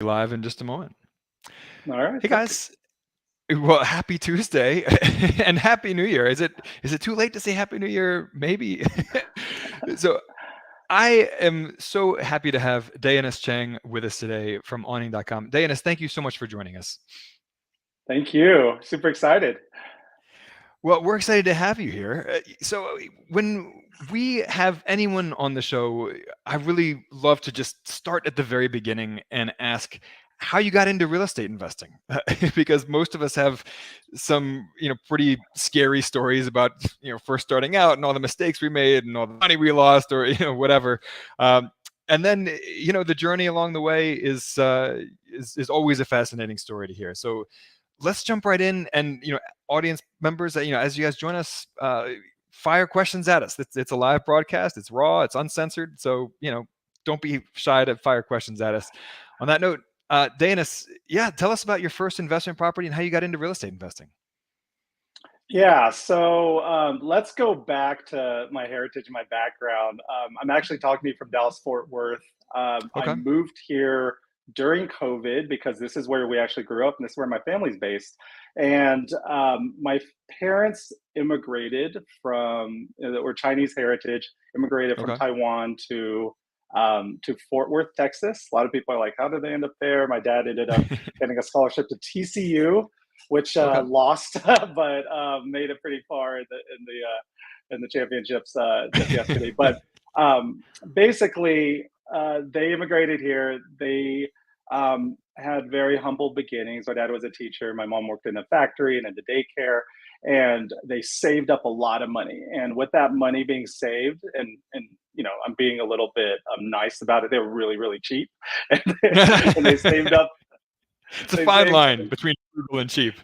Live in just a moment. All right, Hey perfect. guys, well, happy Tuesday and happy New Year. Is it too late to say happy New Year? Maybe. So I am so happy to have Danaus Chang with us today from awning.com. Danaus, thank you so much for joining us. Thank you. Super excited. Well, we're excited to have you here. So when we have anyone on the show, I really love to just start at the very beginning and ask how you got into real estate investing, because most of us have some, pretty scary stories about, first starting out and all the mistakes we made and all the money we lost, or whatever. Um, and then, the journey along the way is always a fascinating story to hear. So let's jump right in, and audience members, as you guys join us, fire questions at us. It's a live broadcast. It's raw. It's uncensored. So don't be shy to fire questions at us. On that note, Danis, yeah, tell us about your first investment property and how you got into real estate investing. Yeah, so let's go back to my heritage and my background. I'm actually talking to you from Dallas, Fort Worth. I Okay. moved here during COVID because this is where we actually grew up and this is where my family's based. And my parents immigrated from, were Chinese heritage, immigrated from Okay. Taiwan to Fort Worth, Texas. A lot of people are like, how did they end up there? My dad ended up getting a scholarship to TCU, which Okay. lost, but made it pretty far in the championships just yesterday. But basically, they immigrated here. They had very humble beginnings. My dad was a teacher. My mom worked in a factory and in the daycare. And they saved up a lot of money. And with that money being saved, and I'm being a little bit nice about it. They were really, really cheap, and they saved up. It's a They fine saved line between frugal and cheap.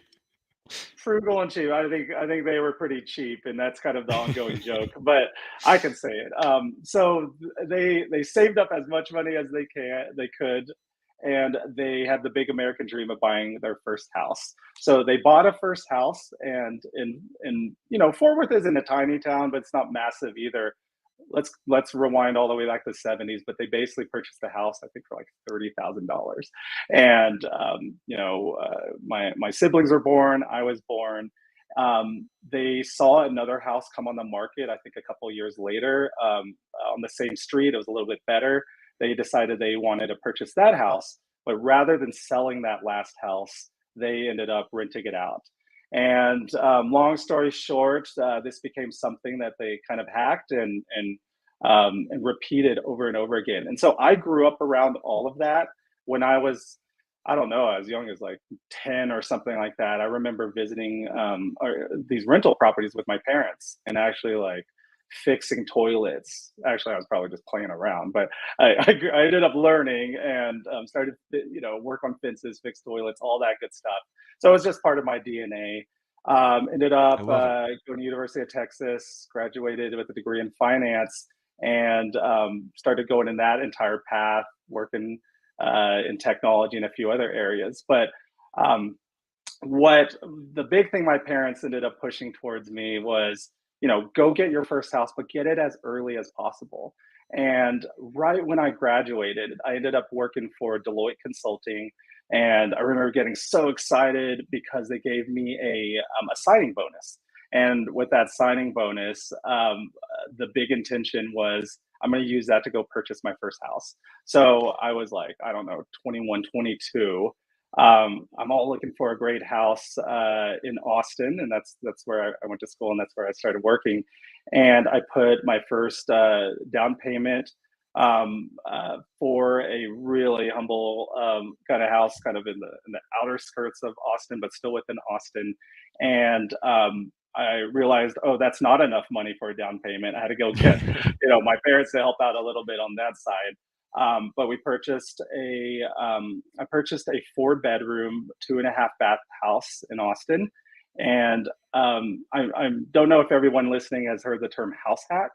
frugal and cheap. I think they were pretty cheap, and that's kind of the ongoing joke. But I can say it. So they saved up as much money as they could, and they had the big American dream of buying their first house. So they bought a first house, and in Fort Worth isn't a tiny town, but it's not massive either. Let's rewind all the way back to the 70s, but they basically purchased the house, I think, for like $30,000. And my siblings were born, I was born. They saw another house come on the market, I think a couple of years later, on the same street. It was a little bit better. They decided they wanted to purchase that house, but rather than selling that last house, they ended up renting it out. And long story short, this became something that they kind of hacked and repeated over and over again. And so I grew up around all of that when I was, I don't know, as young as like 10 or something like that. I remember visiting these rental properties with my parents and actually like fixing toilets. Actually, I was probably just playing around, but I ended up learning and started, work on fences, fix toilets, all that good stuff. So it was just part of my DNA. Ended I up love it. going to University of Texas, graduated with a degree in finance, and started going in that entire path, working in technology and a few other areas. But um, what the big thing my parents ended up pushing towards me was, go get your first house, but get it as early as possible. And right when I graduated, I ended up working for Deloitte Consulting. And I remember getting so excited because they gave me a signing bonus. And with that signing bonus, the big intention was I'm going to use that to go purchase my first house. So I was like, I don't know, 21, 22. I'm all looking for a great house in Austin, and that's where I went to school, and that's where I started working. And I put my first down payment for a really humble kind of house, kind of in the outer skirts of Austin, but still within Austin. And I realized, oh, that's not enough money for a down payment. I had to go get, my parents to help out a little bit on that side. But I purchased a 4 bedroom, 2.5 bath house in Austin. And I don't know if everyone listening has heard the term house hack,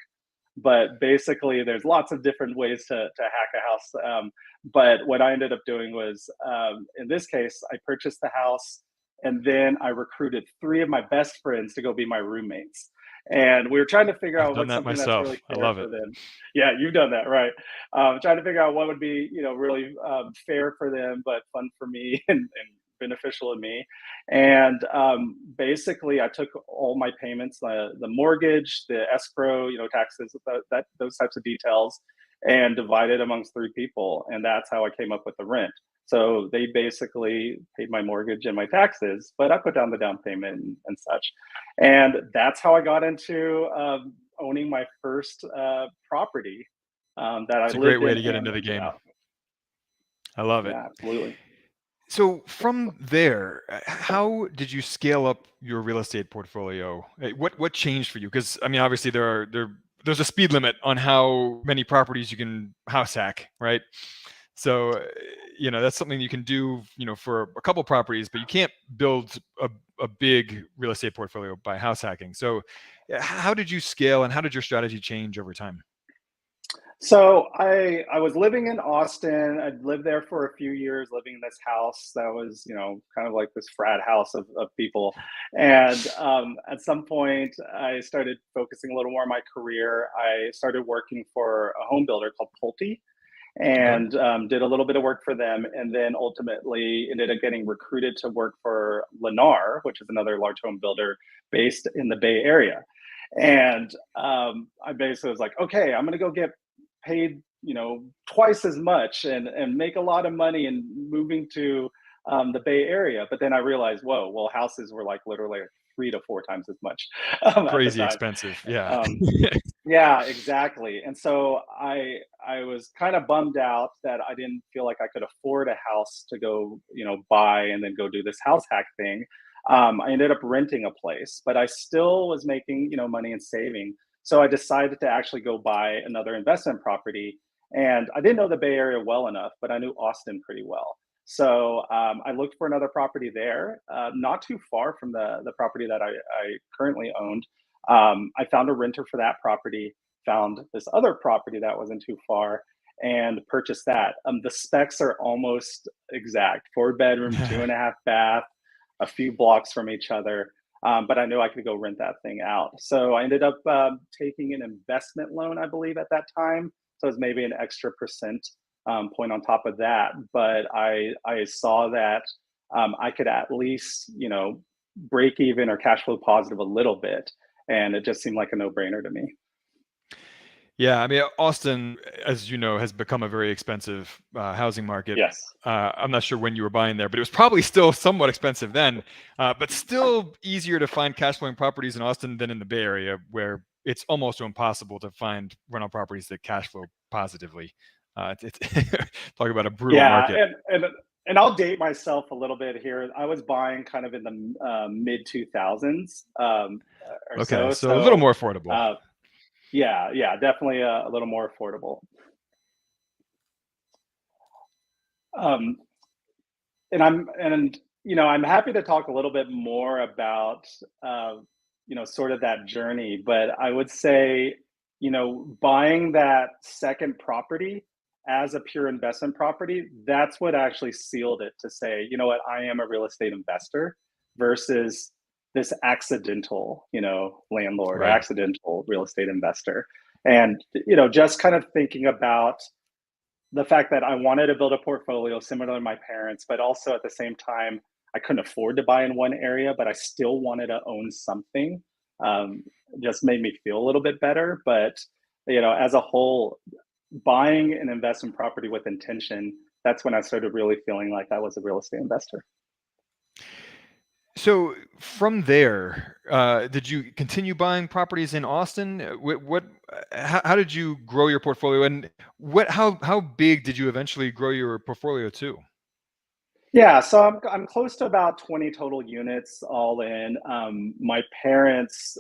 but basically there's lots of different ways to hack a house. But what I ended up doing was, in this case, I purchased the house and then I recruited 3 of my best friends to go be my roommates. And we were trying to figure I've out done what's that something that's myself. really I fair love for it. them. Yeah, you've done that, right? Trying to figure out what would be, really fair for them, but fun for me and beneficial to me. And basically, I took all my payments, the mortgage, the escrow, taxes, those types of details, and divided amongst three people. And that's how I came up with the rent. So they basically paid my mortgage and my taxes, but I put down the down payment and such. And that's how I got into owning my first property that I It's a great lived way in to get and into the rented game. out. I love it. Yeah, absolutely. So from there, how did you scale up your real estate portfolio? What changed for you? Because I mean, obviously there's a speed limit on how many properties you can house hack, right? So that's something you can do, for a couple properties, but you can't build a big real estate portfolio by house hacking. So how did you scale, and how did your strategy change over time? So I was living in Austin. I'd lived there for a few years, living in this house that was, kind of like this frat house of people. And at some point, I started focusing a little more on my career. I started working for a home builder called Pulte, Okay. and did a little bit of work for them, and then ultimately ended up getting recruited to work for Lennar, which is another large home builder based in the Bay Area. And I basically was like, okay, I'm going to go get paid, twice as much and make a lot of money and moving to the Bay Area. But then I realized, whoa, well, houses were like literally 3 to 4 times as much at the Crazy time. expensive. Yeah. Um, yeah, exactly. And so I was kind of bummed out that I didn't feel like I could afford a house to go, buy and then go do this house hack thing. I ended up renting a place, but I still was making, money and saving. So I decided to actually go buy another investment property. And I didn't know the Bay Area well enough, but I knew Austin pretty well. So I looked for another property there, not too far from the property that I currently owned. I found a renter for that property, found this other property that wasn't too far, and purchased that. The specs are almost exact: 4 bedroom, two and a half bath, a few blocks from each other. But I knew I could go rent that thing out. So I ended up taking an investment loan, I believe, at that time. So it was maybe an extra percent point on top of that. But I saw that I could at least, break even or cash flow positive a little bit, and it just seemed like a no-brainer to me. Yeah, I mean, Austin, as you know, has become a very expensive housing market. Yes. I'm not sure when you were buying there, but it was probably still somewhat expensive then, but still easier to find cash flowing properties in Austin than in the Bay Area, where it's almost impossible to find rental properties that cash flow positively. Talk about a brutal Yeah, market. and I'll date myself a little bit here. I was buying kind of in the mid 2000s or Okay, so. so a little So more affordable. uh, yeah, yeah, definitely a little more affordable. Um, and I'm happy to talk a little bit more about sort of that journey. But I would say, buying that second property as a pure investment property, that's what actually sealed it to say, you know what, I am a real estate investor versus this accidental, landlord or Right. accidental real estate investor. And just kind of thinking about the fact that I wanted to build a portfolio similar to my parents, but also at the same time, I couldn't afford to buy in one area, but I still wanted to own something. Um, just made me feel a little bit better. But as a whole, buying an investment property with intention, that's when I started really feeling like I was a real estate investor. So from there, did you continue buying properties in Austin? How did you grow your portfolio, and how big did you eventually grow your portfolio to? Yeah, so I'm close to about 20 total units all in. My parents,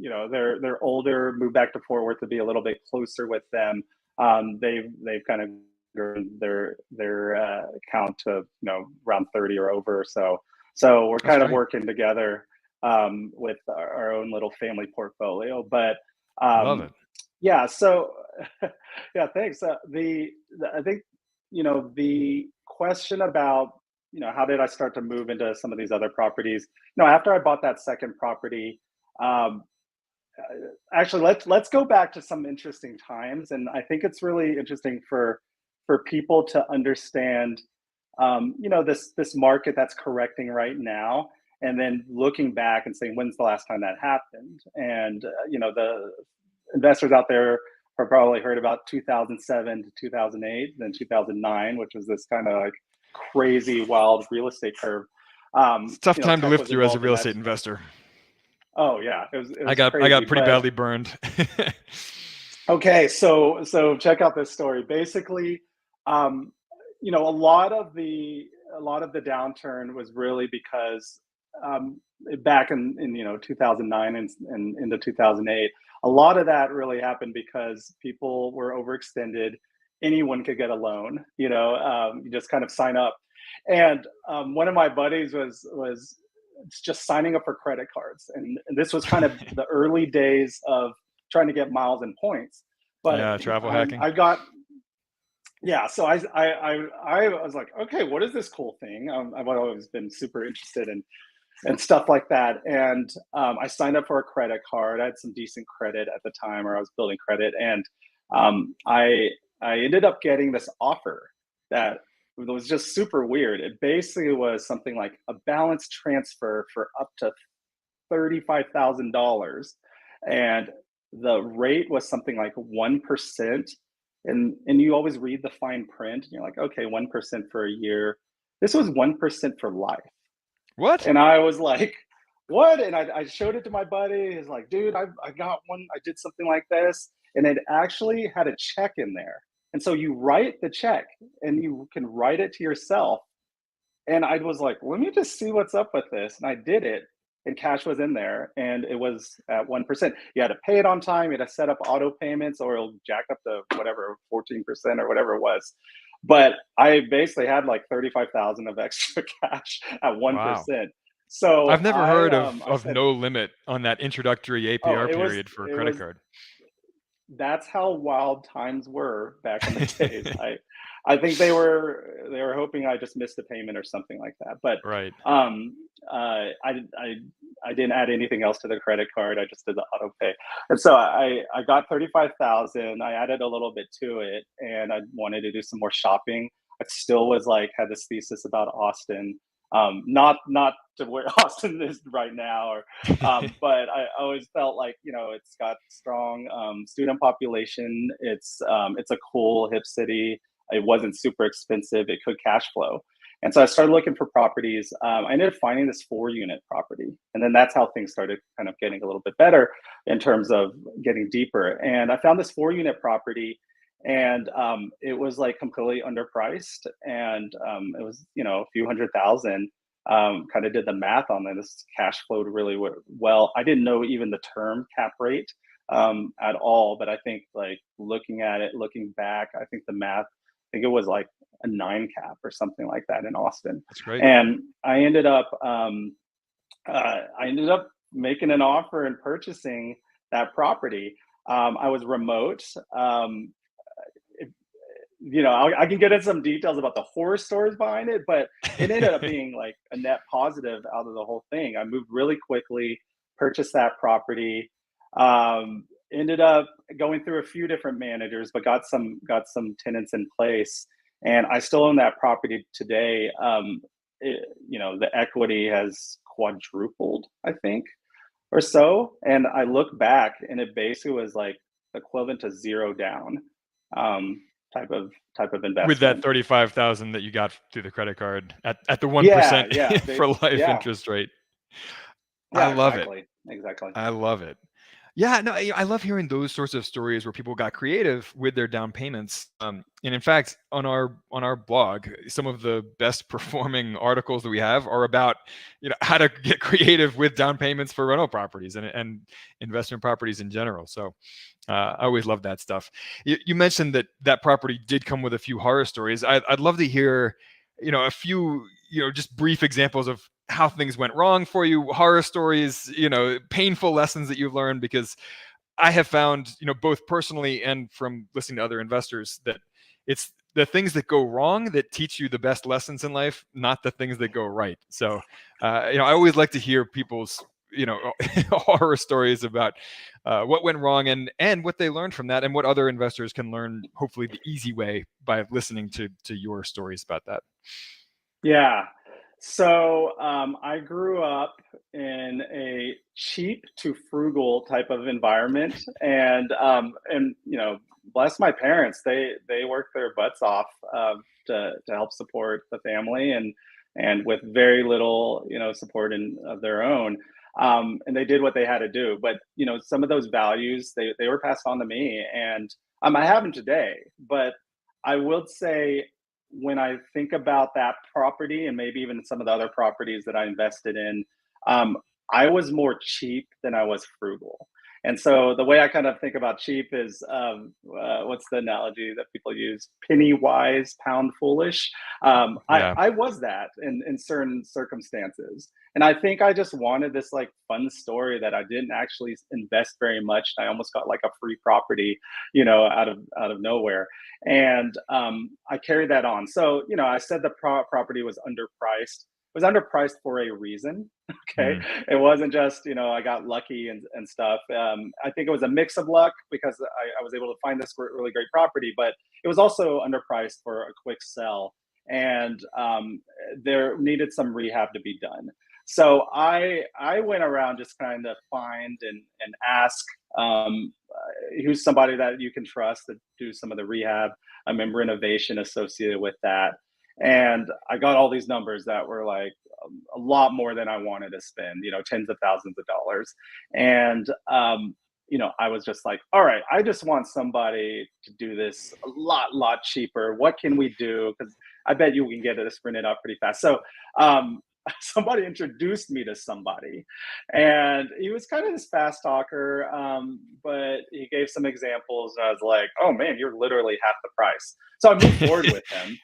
they're older, moved back to Fort Worth to be a little bit closer with them. They've kind of grown their count to around 30 or over. So we're That's kind of great. working together with our own little family portfolio. But Love um, it. yeah, so yeah, thanks. I think the question about how did I start to move into some of these other properties. After I bought that second property, actually, let's go back to some interesting times, and I think it's really interesting for people to understand, this market that's correcting right now, and then looking back and saying, when's the last time that happened? And the investors out there have probably heard about 2007 to 2008, then 2009, which was this kind of like crazy, wild real estate curve. It's a tough time to Tech live was through as a involved in real that estate too. investor. Oh yeah, it I was got crazy. pretty But badly burned. okay, so check out this story. Basically, um, a lot of the downturn was really because back in 2009 and into 2008, a lot of that really happened because people were overextended. Anyone could get a loan. You just kind of sign up. And one of my buddies was just signing up for credit cards, and this was kind of the early days of trying to get miles and points. But Yeah, travel hacking. I got yeah, so I was like, okay, what is this cool thing? I've always been super interested in and stuff like that. And I signed up for a credit card. I had some decent credit at the time, or I was building credit, and I ended up getting this offer that was just super weird. It basically was something like a balance transfer for up to $35,000, and the rate was something like 1%. And you always read the fine print, and you're like, okay, 1% for a year. This was 1% for life. What? And I was like, what? And I showed it to my buddy. He's like, dude, I got one. I did something like this. And it actually had a check in there. And so you write the check and you can write it to yourself. And I was like, let me just see what's up with this. And I did it, and cash was in there, and it was at 1%. You had to pay it on time. You had to set up auto payments, or it'll jack up to whatever, 14% or whatever it was. But I basically had like 35,000 of extra cash at Wow. 1%. So I've never heard I of said, no limit on that introductory oh, APR period for a it credit was card. that's how wild times were back in the days. I think they were hoping I just missed a payment or something like that. But Right. um, I didn't add anything else to the credit card. I just did the auto pay, and so I got 35,000. I added a little bit to it, and I wanted to do some more shopping. I still was like had this thesis about Austin. Not to where Austin is right now, or but I always felt like it's got strong student population. It's a cool hip city. It wasn't super expensive. It could cash flow, and so I started looking for properties. I ended up finding this 4 unit property, and then that's how things started kind of getting a little bit better in terms of getting deeper. And I found this 4 unit property, and it was like completely underpriced, and it was a few hundred thousand. Kind of did the math on that. This cash flowed really well. I didn't know even the term cap rate at all, but I think like looking at it, looking back, I think the math, I think it was like a 9 cap or something like that in Austin. That's great. And I ended up making an offer and purchasing that property. I was remote. It, I can get into some details about the horror stories behind it, but it ended up being like a net positive out of the whole thing. I moved really quickly, purchased that property, ended up going through a few different managers, but got some tenants in place, and I still own that property today. The equity has quadrupled, I think, or so, and I look back, and it basically was like equivalent to zero down. Um, type of With that investment. 35,000 that you got through the credit card at the Yeah, 1% yeah, for life yeah, interest rate. I yeah, love it. exactly. I love it. Yeah, no, I love hearing those sorts of stories where people got creative with their down payments. And in fact, on our blog, some of the best performing articles that we have are about how to get creative with down payments for rental properties and investment properties in general. So I always love that stuff. You mentioned that property did come with a few horror stories. I'd love to hear a few just brief examples of how things went wrong for you, horror stories, painful lessons that you've learned, because I have found, both personally and from listening to other investors, that it's the things that go wrong that teach you the best lessons in life, not the things that go right. So, I always like to hear people's horror stories about what went wrong and what they learned from that, and what other investors can learn, hopefully the easy way, by listening to your stories about that. Yeah. So I grew up in a cheap to frugal type of environment, and bless my parents. They worked their butts off to help support the family, and with very little support of their own. And they did what they had to do. But some of those values they were passed on to me, and I have them today. But I will say, when I think about that property and maybe even some of the other properties that I invested in, um, I was more cheap than I was frugal. And so the way I kind of think about cheap is, what's the analogy that people use? Penny wise, pound foolish. Yeah. I was that in certain circumstances. And I think I just wanted this like fun story that I didn't actually invest very much. I almost got like a free property, out of nowhere, and I carried that on. So I said the property was underpriced. It was underpriced for a reason. Okay, Mm, it wasn't just I got lucky and stuff. I think it was a mix of luck because I was able to find this really great property, but it was also underpriced for a quick sell, and there needed some rehab to be done. So I went around just kind of find and ask, who's somebody that you can trust to do some of the rehab, renovation associated with that. And I got all these numbers that were like a lot more than I wanted to spend, tens of thousands of dollars. And, I was just like, all right, I just want somebody to do this a lot cheaper. What can we do? Because I bet you we can get it sprinted up pretty fast. So, somebody introduced me to somebody, and he was kind of this fast talker, but he gave some examples, and I was like, oh man, you're literally half the price. So I moved forward with him.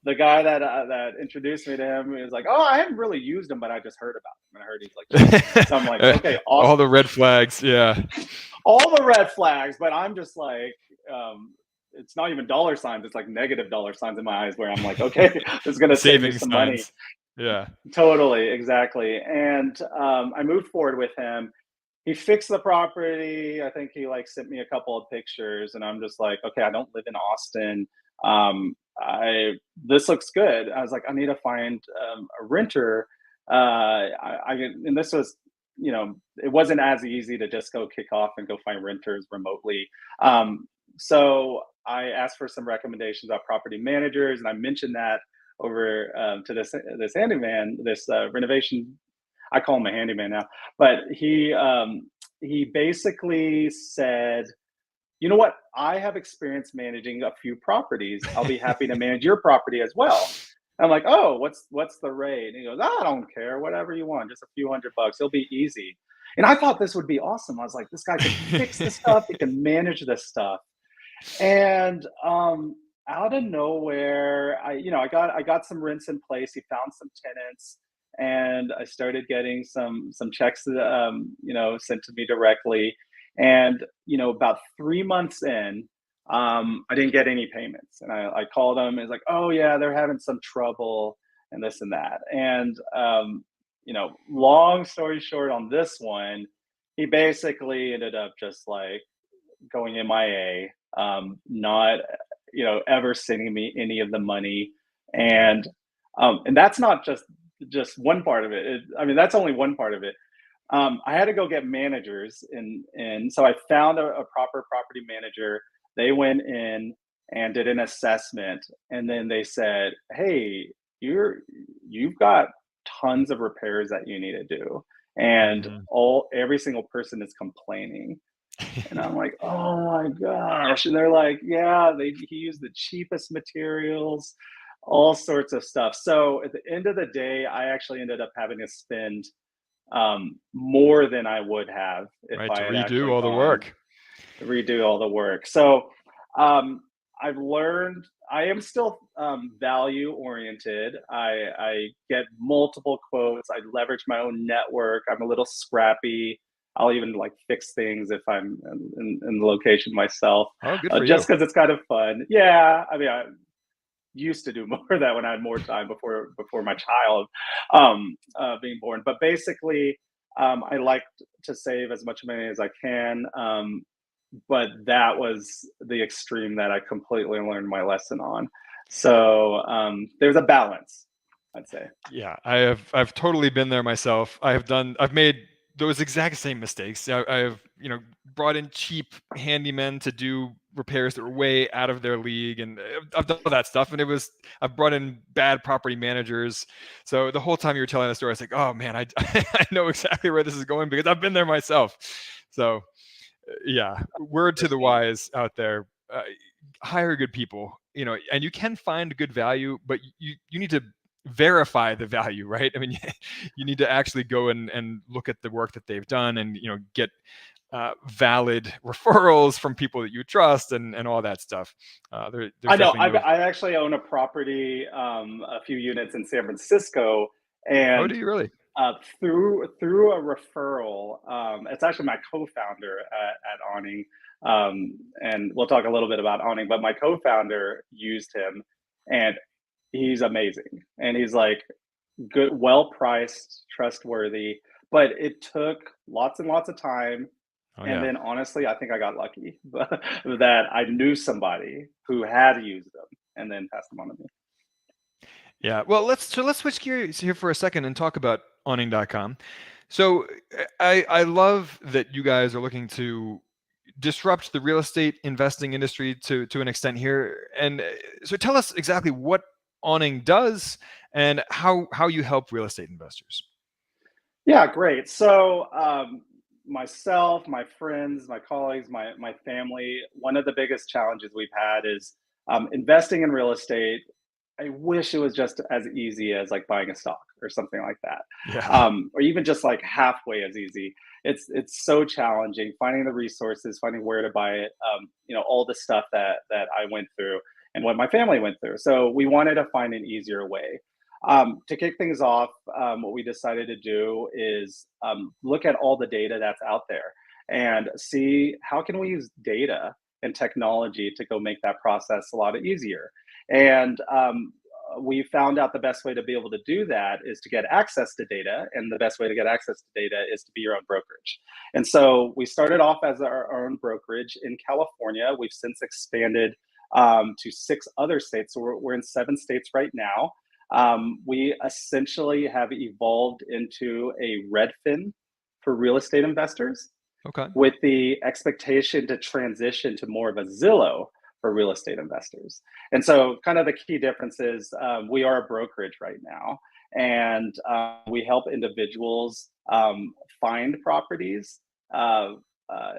The guy that introduced me to him, he was like, oh, I haven't really used him, but I just heard about him, and I heard he's like cheap. So I'm like, okay, all the awesome. red flags. Yeah. All the red flags, but I'm just like, it's not even dollar signs, it's like negative dollar signs in my eyes, where I'm like, okay, this is going to save me Saving some money. signs. Yeah. Totally, exactly. And I moved forward with him. He fixed the property. I think he like sent me a couple of pictures, and I'm just like, okay, I don't live in Austin. I This looks good. I was like, I need to find a renter. And this was, it wasn't as easy to just go kick off and go find renters remotely. So I asked for some recommendations about property managers, and I mentioned that over to this handyman, this renovation. I call him a handyman now, but he basically said, "You know what? I have experience managing a few properties. I'll be happy to manage your property as well." I'm like, "Oh, what's the rate?" And he goes, "I don't care, whatever you want, just a few $100. It'll be easy." And I thought this would be awesome. I was like, "This guy can fix this stuff. He can manage this stuff." And out of nowhere, I got some rents in place. He found some tenants, and I started getting some checks that sent to me directly. And about 3 months in, I didn't get any payments, and I called him. And he's like, "Oh yeah, they're having some trouble and this and that." And long story short, on this one, he basically ended up just like going MIA, not ever sending me any of the money, Yeah. and that's not just one part of it. That's only one part of it. I had to go get managers, and so I found a proper property manager. They went in and did an assessment, and then they said, "Hey, you've got tons of repairs that you need to do, and Mhm. every single person is complaining." And I'm like, "Oh my gosh." And they're like, "Yeah, he used the cheapest materials, all sorts of stuff." So at the end of the day, I actually ended up having to spend more than I would have if Right, I to had redo actually all the gone work. to redo all the work. So I've learned I am still value oriented. I get multiple quotes. I leverage my own network. I'm a little scrappy. I'll even like fix things if I'm in the location myself, Oh, good for you. just because it's kind of fun. Yeah, I used to do more of that when I had more time before my child being born. But basically, I like to save as much money as I can, but that was the extreme that I completely learned my lesson on. So there's a balance, I'd say. Yeah, I've totally been there myself. I've made those exact same mistakes. I've brought in cheap handymen to do repairs that were way out of their league, and I've done all that stuff. And I've brought in bad property managers. So the whole time you were telling the story, I was like, oh man, I I know exactly where this is going because I've been there myself. So yeah, word to the Firsthand. wise out there. Hire good people, and you can find good value, but you need to verify the value, right? I mean, you need to actually go and look at the work that they've done, and get valid referrals from people that you trust, and all that stuff. There's I know. definitely no. I actually own a property, a few units in San Francisco, Oh, and do you really? through a referral, it's actually my co-founder at Awning, and we'll talk a little bit about Awning. But my co-founder used him, and he's amazing, and he's like good, well priced, trustworthy. But it took lots and lots of time, Oh and yeah. then honestly, I think I got lucky that I knew somebody who had used them and then passed them on to me. Yeah. Well, let's switch gears here for a second and talk about awning.com. So I love that you guys are looking to disrupt the real estate investing industry to an extent here. And so tell us exactly what Awning does and how you help real estate investors. Yeah, great. So, myself, my friends, my colleagues, my family, one of the biggest challenges we've had is investing in real estate. I wish it was just as easy as like buying a stock or something like that, Yeah. or even just like halfway as easy. It's so challenging finding the resources, finding where to buy it. All the stuff that I went through and what my family went through. So we wanted to find an easier way. To kick things off, what we decided to do is look at all the data that's out there and see how can we use data and technology to go make that process a lot easier. And we found out the best way to be able to do that is to get access to data, and the best way to get access to data is to be your own brokerage. And so we started off as our own brokerage in California. We've since expanded to 6 other states. So we're in 7 states right now. We essentially have evolved into a Redfin for real estate investors Okay. with the expectation to transition to more of a Zillow for real estate investors. And so, kind of the key difference is we are a brokerage right now, and we help individuals find properties,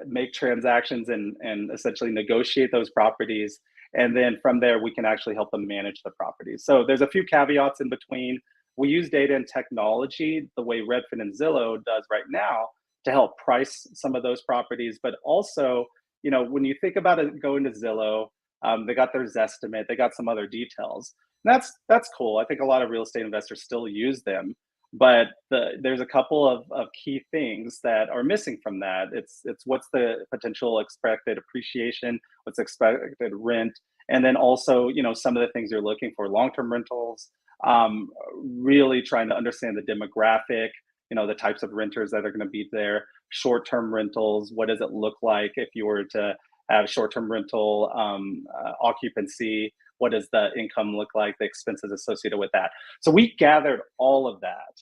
make transactions, and essentially negotiate those properties. And then from there, we can actually help them manage the properties. So there's a few caveats in between. We use data and technology the way Redfin and Zillow does right now to help price some of those properties. But also, when you think about it, going to Zillow, they got their Zestimate, they got some other details. And that's cool. I think a lot of real estate investors still use them, but there's a couple of key things that are missing from that. It's what's the potential expected appreciation, what's expected rent, and then also some of the things you're looking for, long-term rentals. Um, Really trying to understand the demographic, the types of renters that are going to be there, short-term rentals. What does it look like if you were to have short-term rental occupancy? What does the income look like? The expenses associated with that. So we gathered all of that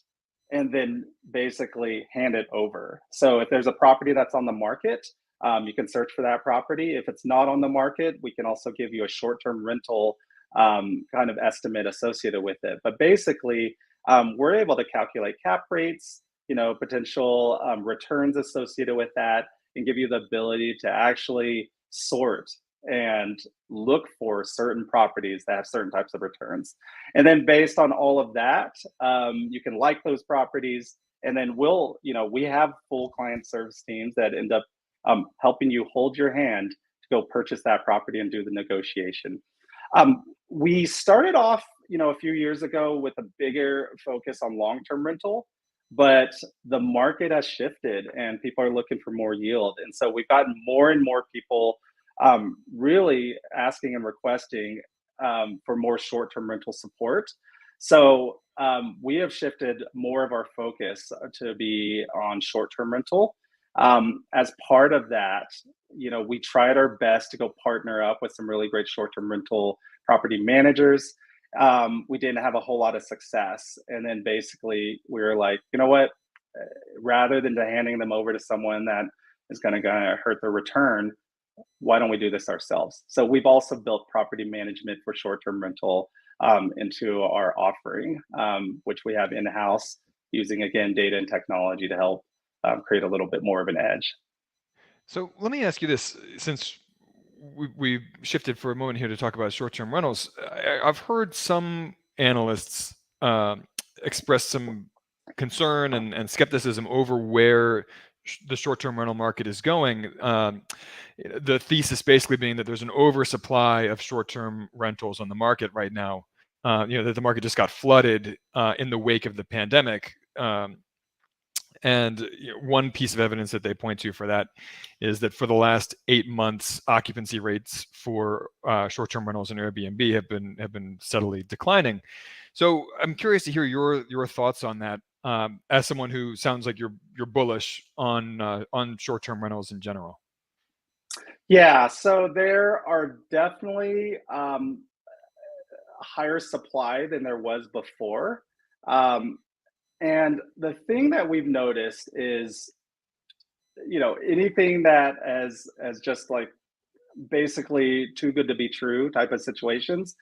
and then basically hand it over. So if there's a property that's on the market, you can search for that property. If it's not on the market, we can also give you a short-term rental kind of estimate associated with it. But basically, we're able to calculate cap rates, potential returns associated with that, and give you the ability to actually sort and look for certain properties that have certain types of returns. And then based on all of that, you can like those properties. And then we have full client service teams that end up helping you hold your hand to go purchase that property and do the negotiation. We started off, a few years ago with a bigger focus on long-term rental, but the market has shifted and people are looking for more yield. And so we've gotten more and more people really asking and requesting for more short-term rental support. So we have shifted more of our focus to be on short-term rental. As part of that, we tried our best to go partner up with some really great short-term rental property managers. We didn't have a whole lot of success, and then basically we were like, you know what? Rather than handing them over to someone that is going to hurt their return, why don't we do this ourselves? So we've also built property management for short-term rental into our offering, which we have in-house using, again, data and technology to help create a little bit more of an edge. So let me ask you this, since we shifted for a moment here to talk about short-term rentals. I've heard some analysts express some concern and skepticism over where the short-term rental market is going. The thesis basically being that there's an oversupply of short-term rentals on the market right now. That the market just got flooded in the wake of the pandemic. And one piece of evidence that they point to for that is that for the last 8 months, occupancy rates for short-term rentals and Airbnb have been steadily declining. So I'm curious to hear your thoughts on that. As someone who sounds like you're bullish on short-term rentals in general. Yeah, so there are definitely higher supply than there was before. Um, and the thing that we've noticed is, anything that as just like basically too good to be true type of situations,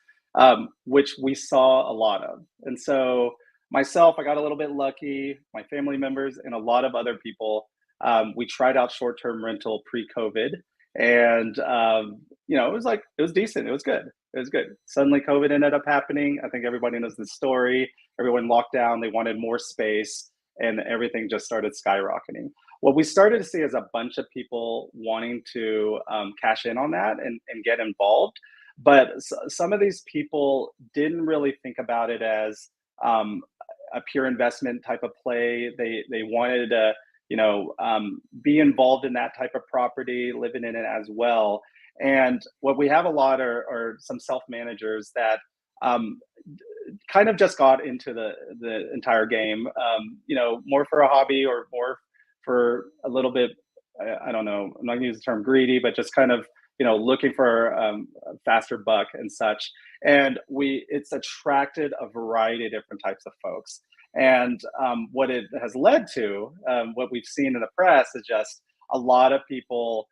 which we saw a lot of. And so myself, I got a little bit lucky. My family members and a lot of other people, we tried out short-term rental pre-COVID, and it was decent. It was good. It was good. Suddenly, COVID ended up happening. I think everybody knows the story. Everyone locked down. They wanted more space, and everything just started skyrocketing. What we started to see is a bunch of people wanting to cash in on that and get involved. But some of these people didn't really think about it as um, a pure investment type of play. They wanted to, be involved in that type of property, living in it as well. And what we have a lot are some self managers that um, kind of just got into the entire game, more for a hobby or more for a little bit. I don't know. I'm not going to use the term greedy, but just kind of looking for a faster buck and such. And it's attracted a variety of different types of folks. And what it has led to, what we've seen in the press, is just a lot of people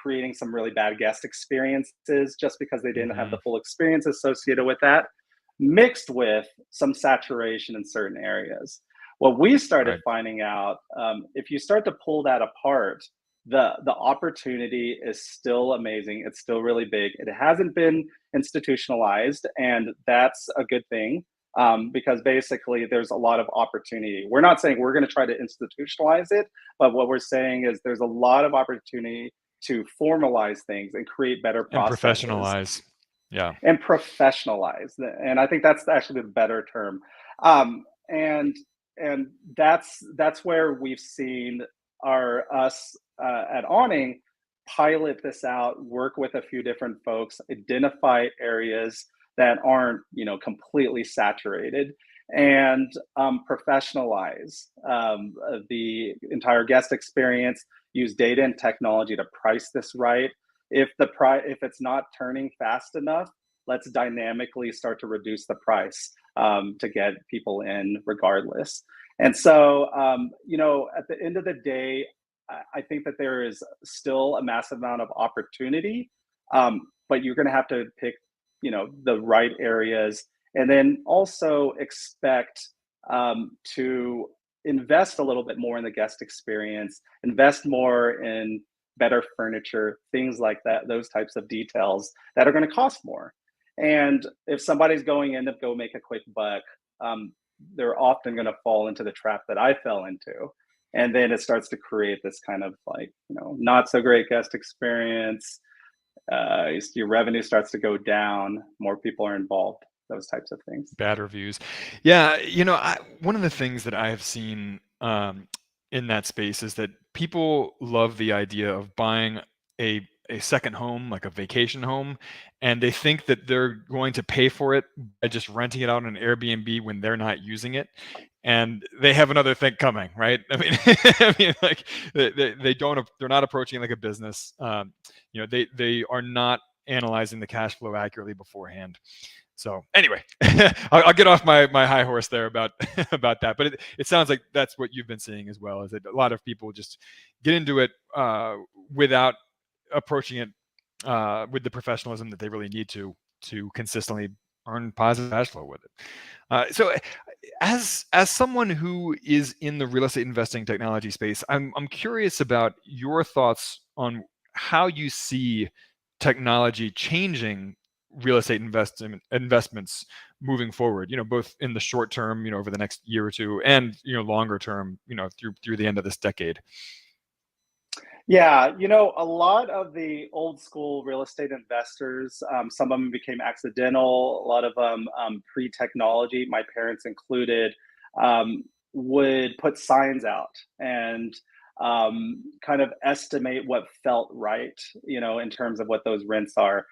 creating some really bad guest experiences just because they didn't have Mm-hmm. the full experience associated with that, mixed with some saturation in certain areas. What we started Right. finding out, if you start to pull that apart, the opportunity is still amazing. It's still really big. It hasn't been institutionalized, and that's a good thing, because basically there's a lot of opportunity. We're not saying we're going to try to institutionalize it, but what we're saying is there's a lot of opportunity to formalize things and create better And processes professionalize. Yeah. and professionalize. And I think that's actually the better term. And that's where we've seen our us at Awning pilot this out, work with a few different folks, identify areas that aren't completely saturated, and professionalize the entire guest experience. Use data and technology to price this right. If it's not turning fast enough, let's dynamically start to reduce the price to get people in regardless. And so, at the end of the day, I think that there is still a massive amount of opportunity, but you're going to have to pick, the right areas, and then also expect to invest a little bit more in the guest experience, invest more in better furniture, things like that, those types of details that are going to cost more. And if somebody's going in to go make a quick buck, they're often going to fall into the trap that I fell into. And then it starts to create this kind of like, not so great guest experience. Your revenue starts to go down, more people are involved, those types of things. Bad reviews. Yeah, one of the things that I have seen in that space is that people love the idea of buying a a second home, like a vacation home, and they think that they're going to pay for it by just renting it out on an Airbnb when they're not using it. And they have another thing coming, right? I mean, I mean, like they don't, they're not approaching like a business. They are not analyzing the cash flow accurately beforehand. So anyway, I'll get off my high horse there about about that. But it sounds like that's what you've been seeing as well. Is that a lot of people just get into it without approaching it with the professionalism that they really need to consistently earn positive cash flow with it. So, as someone who is in the real estate investing technology space, I'm curious about your thoughts on how you see technology changing real estate investments moving forward. Both in the short term, over the next year or two, and longer term, through the end of this decade. Yeah, a lot of the old school real estate investors, some of them became accidental, a lot of them pre technology, my parents included, um, would put signs out and kind of estimate what felt right, in terms of what those rents are.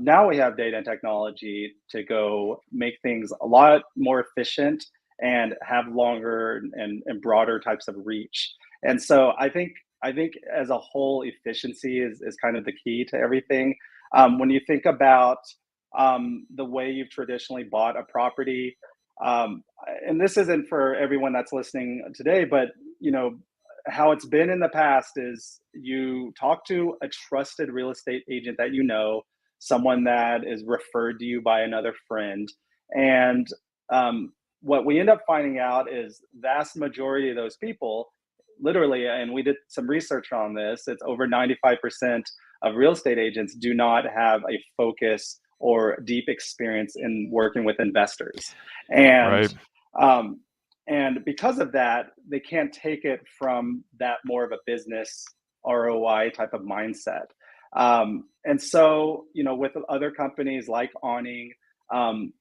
Now we have data and technology to go make things a lot more efficient and have longer and broader types of reach. And so I think as a whole, efficiency is kind of the key to everything. When you think about the way you've traditionally bought a property, and this isn't for everyone that's listening today, but how it's been in the past is you talk to a trusted real estate agent that someone that is referred to you by another friend, and what we end up finding out is vast majority of those people literally, and we did some research on this, it's over 95% of real estate agents do not have a focus or deep experience in working with investors. And Right. um, and because of that, they can't take it from that more of a business ROI type of mindset. And so, with other companies like Awning, um,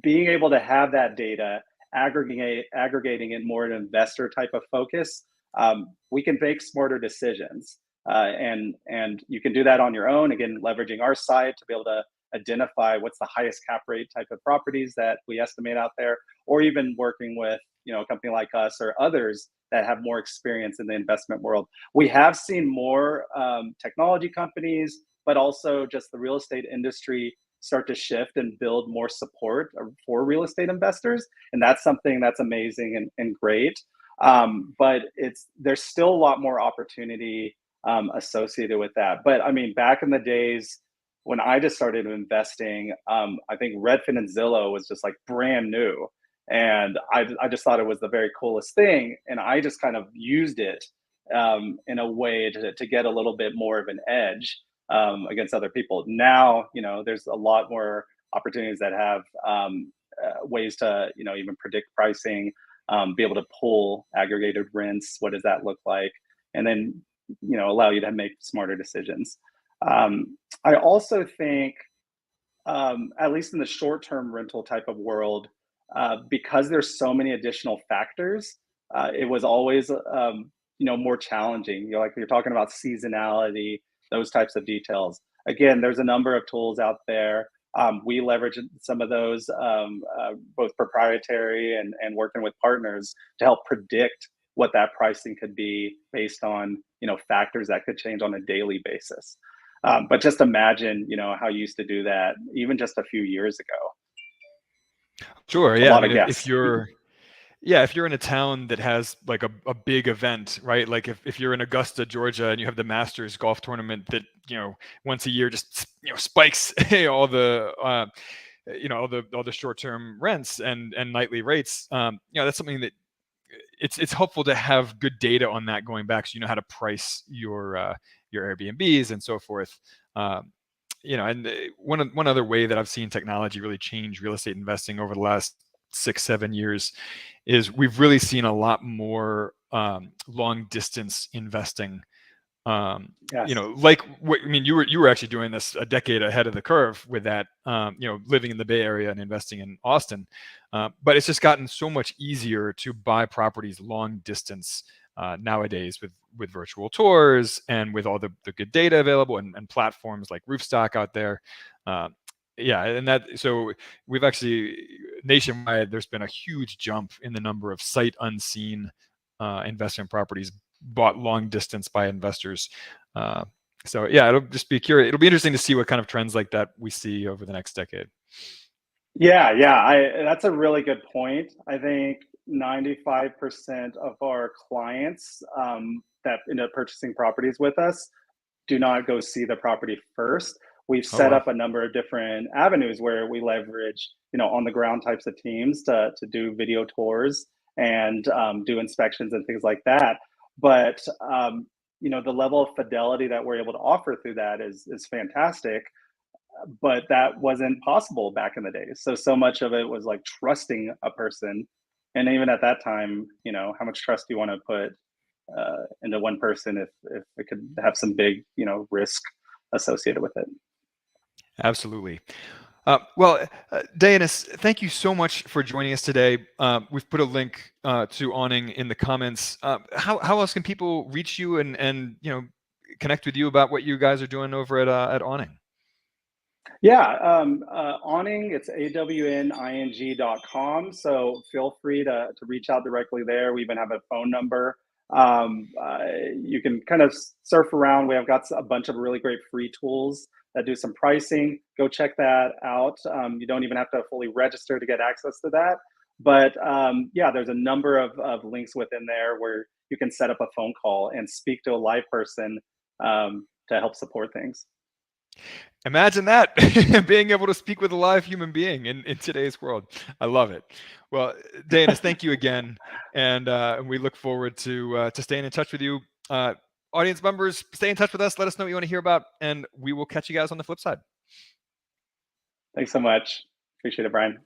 being able to have that data, aggregating it more an investor type of focus, we can make smarter decisions. And you can do that on your own. Again, leveraging our site to be able to identify what's the highest cap rate type of properties that we estimate out there, or even working with a company like us or others that have more experience in the investment world. We have seen more technology companies, but also just the real estate industry start to shift and build more support for real estate investors, and that's something that's amazing and great. But there's still a lot more opportunity associated with that. But I mean, back in the days when I just started investing, I think Redfin and Zillow was just like brand new, and I just thought it was the very coolest thing, and I just kind of used it in a way to get a little bit more of an edge against other people. Now, there's a lot more opportunities that have ways to, even predict pricing, be able to pull aggregated rents. What does that look like? And then, allow you to make smarter decisions. I also think, at least in the short-term rental type of world, because there's so many additional factors, it was always, more challenging. Like you're talking about seasonality, those types of details. Again, there's a number of tools out there. We leverage some of those, both proprietary and working with partners to help predict what that pricing could be based on factors that could change on a daily basis. But just imagine how you used to do that even just a few years ago. Sure. A Yeah. I lot mean, of if guess. you're yeah, if you're in a town that has like a big event, right? Like if you're in Augusta, Georgia, and you have the Masters golf tournament that once a year just spikes all the all the short-term rents and nightly rates. That's something that it's helpful to have good data on that going back, so you know how to price your Airbnbs and so forth. Um, and one other way that I've seen technology really change real estate investing over the last 6-7 years is we've really seen a lot more long distance investing. Yes. Like what I mean, you were actually doing this a decade ahead of the curve with that. Living in the Bay Area and investing in Austin, but it's just gotten so much easier to buy properties long distance nowadays with virtual tours and with all the good data available and platforms like Roofstock out there. Uh, yeah, and that so we've actually nationwide there's been a huge jump in the number of sight unseen investment properties bought long distance by investors. Uh, so yeah, it'll just be curious. It'll be interesting to see what kind of trends like that we see over the next decade. Yeah, yeah, that's a really good point. I think 95% of our clients that end up purchasing properties with us do not go see the property first. We've Oh set wow. up a number of different avenues where we leverage, on the ground types of teams to do video tours and do inspections and things like that. But the level of fidelity that we're able to offer through that is fantastic. But that wasn't possible back in the day. So much of it was like trusting a person, and even at that time, how much trust do you want to put into one person if it could have some big risk associated with it. Absolutely. Well, Danaus, thank you so much for joining us today. We've put a link to Awning in the comments. How else can people reach you and connect with you about what you guys are doing over at Awning? Yeah, Awning, it's awning.com. So feel free to reach out directly there. We even have a phone number. You can kind of surf around. We have got a bunch of really great free tools that do some pricing. Go check that out. You don't even have to fully register to get access to that. But yeah, there's a number of links within there where you can set up a phone call and speak to a live person to help support things. Imagine that being able to speak with a live human being in today's world. I love it. Well, Danaus, thank you again, and we look forward to staying in touch with you. Audience members, stay in touch with us. Let us know what you want to hear about, and we will catch you guys on the flip side. Thanks so much. Appreciate it, Brian.